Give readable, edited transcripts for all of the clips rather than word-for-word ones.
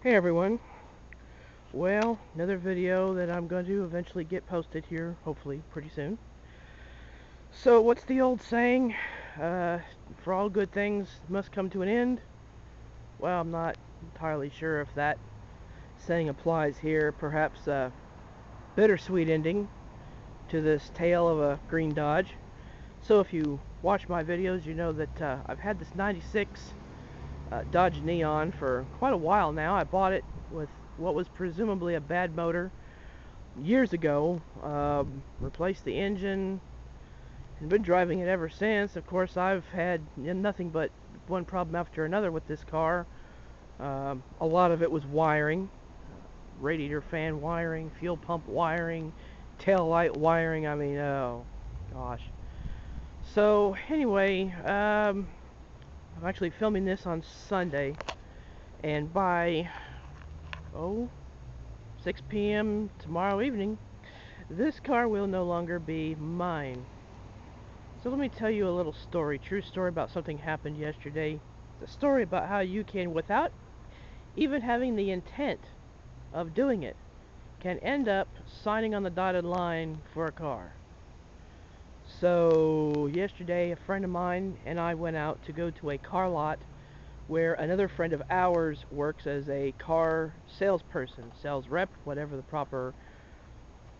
Hey everyone. Well, another video that I'm going to eventually get posted here, hopefully pretty soon. So what's the old saying? For all good things must come to an end. Well, I'm not entirely sure if that saying applies here. Perhaps a bittersweet ending to this tale of a green Dodge. So if you watch my videos, you know that I've had this 96 Dodge Neon for quite a while now. I bought it with what was presumably a bad motor years ago, replaced the engine, and been driving it ever since. Of course, I've had nothing but one problem after another with this car. A lot of it was wiring, radiator fan wiring, fuel pump wiring, tail light wiring. I mean, oh gosh. So anyway, I'm actually filming this on Sunday, and by 6 p.m. tomorrow evening, this car will no longer be mine. So let me tell you a little story, true story about something happened yesterday. It's a story about how you can, without even having the intent of doing it, can end up signing on the dotted line for a car. So yesterday, a friend of mine and I went out to go to a car lot where another friend of ours works as a car salesperson, sales rep, whatever the proper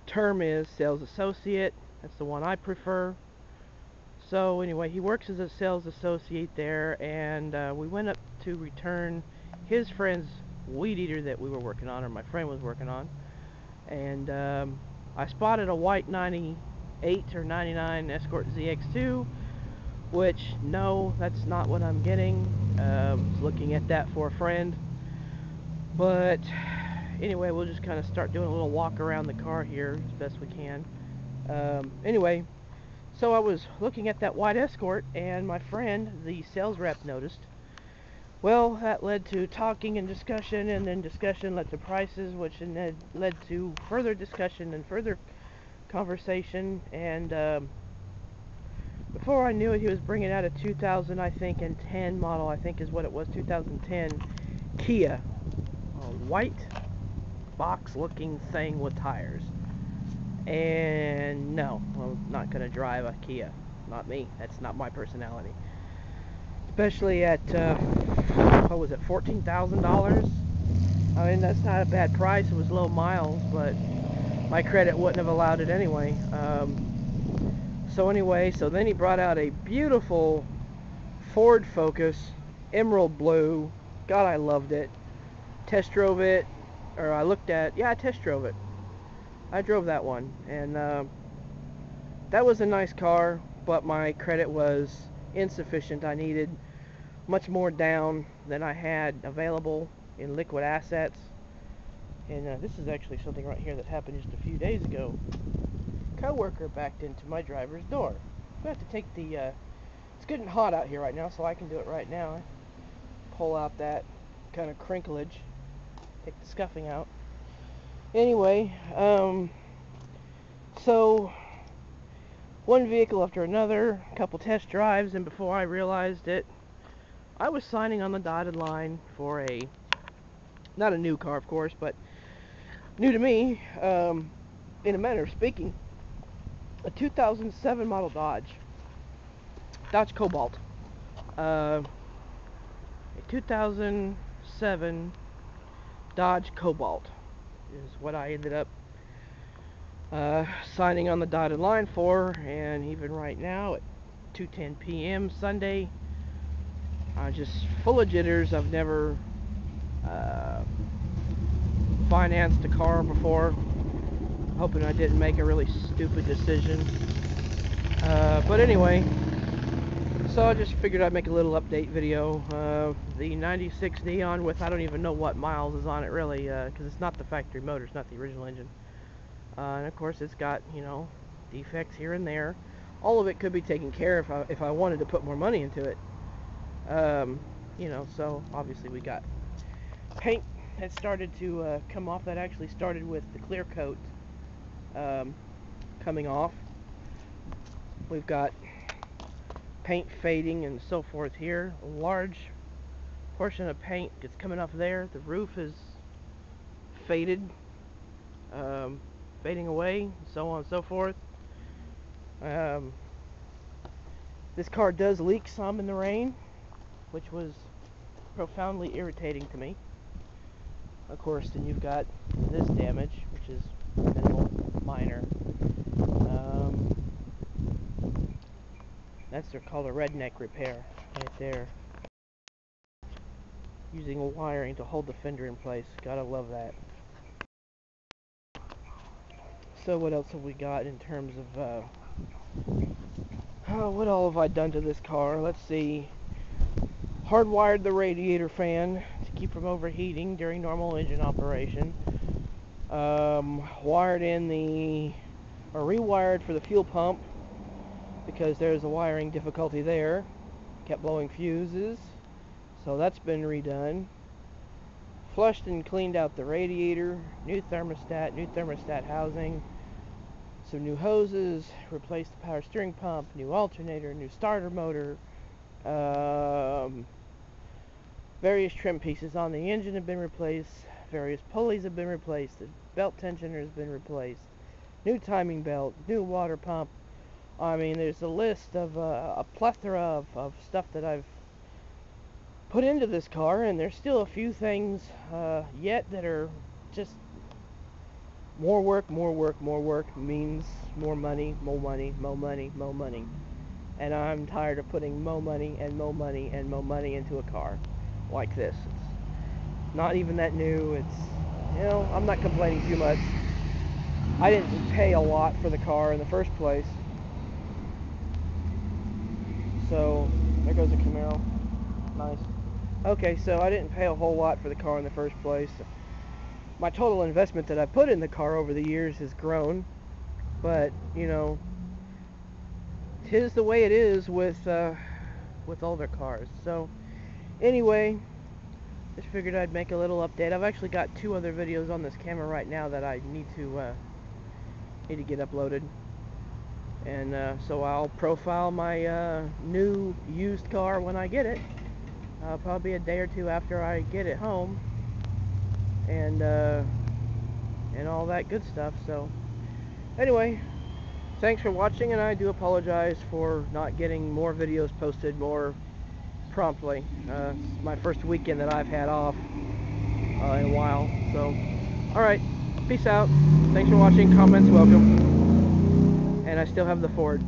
term is, sales associate. That's the one I prefer. So anyway, he works as a sales associate there, and we went up to return his friend's weed eater that we were working on, or my friend was working on, and I spotted a white 98 or 99 Escort ZX2, which, no, that's not what I'm getting. Was looking at that for a friend, but anyway, we'll just kind of start doing a little walk around the car here as best we can. Anyway, so I was looking at that white Escort, and my friend, the sales rep, noticed. Well, that led to talking and discussion, and then discussion led to prices, which then led to further discussion and further conversation, and before I knew it, he was bringing out a 2000, I think, and 10 model, I think is what it was, 2010 Kia, a white box-looking thing with tires. And no, I'm not going to drive a Kia. Not me. That's not my personality. Especially at, what was it, $14,000? I mean, that's not a bad price. It was low miles, but my credit wouldn't have allowed it anyway. So then he brought out a beautiful Ford Focus, emerald blue. God, I loved it. Test drove it, or I test drove it. I drove that one, and that was a nice car, but my credit was insufficient. I needed much more down than I had available in liquid assets. And this is actually something right here that happened just a few days ago. Coworker backed into my driver's door. I have to take the, it's getting hot out here right now, so I can do it right now. Pull out that kind of crinklage, take the scuffing out. Anyway, so one vehicle after another, a couple test drives, and before I realized it, I was signing on the dotted line for a, not a new car, of course, but new to me, in a manner of speaking, a 2007 model Dodge Cobalt. A 2007 Dodge Cobalt is what I ended up signing on the dotted line for, and even right now at 2:10 p.m. Sunday, I'm just full of jitters. I've never financed a car before, hoping I didn't make a really stupid decision. But anyway, so I just figured I'd make a little update video. The 96 Neon with I don't even know what miles is on it really, because it's not the factory motor, it's not the original engine. And of course it's got, you know, defects here and there. All of it could be taken care of if I wanted to put more money into it. You know, so obviously we got paint that started to come off. That actually started with the clear coat coming off. We've got paint fading and so forth here. A large portion of paint is coming off there. The roof is faded, fading away, so on and so forth. This car does leak some in the rain, which was profoundly irritating to me. Of course, then you've got this damage, which is minimal, minor. That's called a redneck repair, right there. Using wiring to hold the fender in place. Gotta love that. So what else have we got in terms of, what all have I done to this car? Let's see. Hardwired the radiator fan to keep from overheating during normal engine operation. Rewired for the fuel pump because there's a wiring difficulty there. Kept blowing fuses, so that's been redone. Flushed and cleaned out the radiator, new thermostat housing, some new hoses, replaced the power steering pump, new alternator, new starter motor. Various trim pieces on the engine have been replaced, various pulleys have been replaced, the belt tensioner has been replaced, new timing belt, new water pump. I mean, there's a list of a plethora of stuff that I've put into this car, and there's still a few things yet that are just more work means more money, more money, more money, more money. And I'm tired of putting more money and more money and more money into a car like this. It's not even that new. It's, I'm not complaining too much. I didn't pay a lot for the car in the first place. So, there goes a Camaro. Nice. Okay, so I didn't pay a whole lot for the car in the first place. My total investment that I put in the car over the years has grown. But, 'tis the way it is with older cars. So, anyway, just figured I'd make a little update. I've actually got 2 other videos on this camera right now that I need to get uploaded. And so I'll profile my new used car when I get it. Probably a day or 2 after I get it home, and all that good stuff. So anyway, thanks for watching, and I do apologize for not getting more videos posted more promptly. It's my first weekend that I've had off in a while. So alright, peace out. Thanks for watching. Comments welcome. And I still have the Ford.